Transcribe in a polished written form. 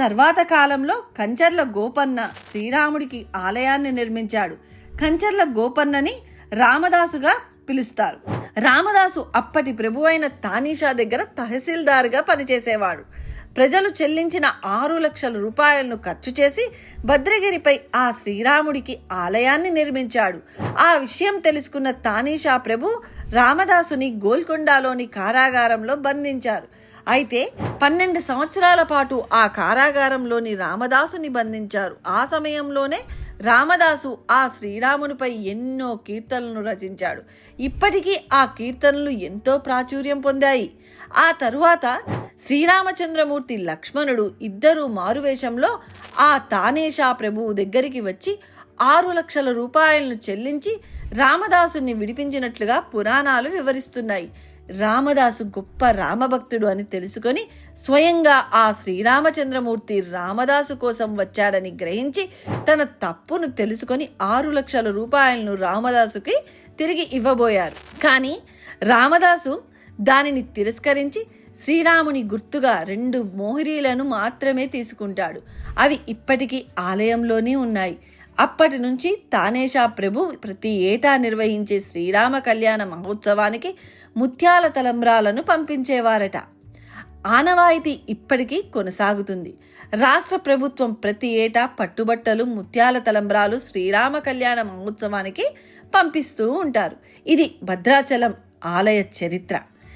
తర్వాత కాలంలో కంచర్ల గోపన్న శ్రీరాముడికి ఆలయాన్ని నిర్మించాడు. కంచర్ల గోపన్నని రామదాసుగా పిలుస్తారు. రామదాసు అప్పటి ప్రభువైన తానీషా దగ్గర తహసీల్దార్గా పనిచేసేవాడు. ప్రజలు చెల్లించిన 6 లక్షల రూపాయలను ఖర్చు చేసి భద్రగిరిపై ఆ శ్రీరాముడికి ఆలయాన్ని నిర్మించాడు. ఆ విషయం తెలుసుకున్న తానీషా ప్రభు రామదాసుని గోల్కొండలోని కారాగారంలో బంధించారు. అయితే 12 సంవత్సరాల పాటు ఆ కారాగారంలోని రామదాసుని బంధించారు. ఆ సమయంలోనే రామదాసు ఆ శ్రీరామునిపై ఎన్నో కీర్తనలను రచించాడు. ఇప్పటికీ ఆ కీర్తనలు ఎంతో ప్రాచుర్యం పొందాయి. ఆ తరువాత శ్రీరామచంద్రమూర్తి లక్ష్మణుడు ఇద్దరు మారువేషంలో ఆ తానేషా ప్రభువు దగ్గరికి వచ్చి 6 లక్షల రూపాయలను చెల్లించి రామదాసుని విడిపించినట్లుగా పురాణాలు వివరిస్తున్నాయి. రామదాసు గొప్ప రామభక్తుడు అని తెలుసుకొని స్వయంగా ఆ శ్రీరామచంద్రమూర్తి రామదాసు కోసం వచ్చాడని గ్రహించి తన తప్పును తెలుసుకొని 6 లక్షల రూపాయలను రామదాసుకి తిరిగి ఇవ్వబోయారు. కానీ రామదాసు దానిని తిరస్కరించి శ్రీరాముని గుర్తుగా 2 మోహిరీలను మాత్రమే తీసుకుంటాడు. అవి ఇప్పటికీ ఆలయంలోనే ఉన్నాయి. అప్పటి నుంచి తానేషా ప్రభు ప్రతి ఏటా నిర్వహించే శ్రీరామ కళ్యాణ మహోత్సవానికి ముత్యాల తలంబ్రాలను పంపించేవారట. ఆనవాయితీ ఇప్పటికీ కొనసాగుతుంది. రాష్ట్ర ప్రభుత్వం ప్రతి ఏటా పట్టుబట్టలు, ముత్యాల తలంబ్రాలు శ్రీరామ కళ్యాణ మహోత్సవానికి పంపిస్తూ ఉంటారు. ఇది భద్రాచలం ఆలయ చరిత్ర.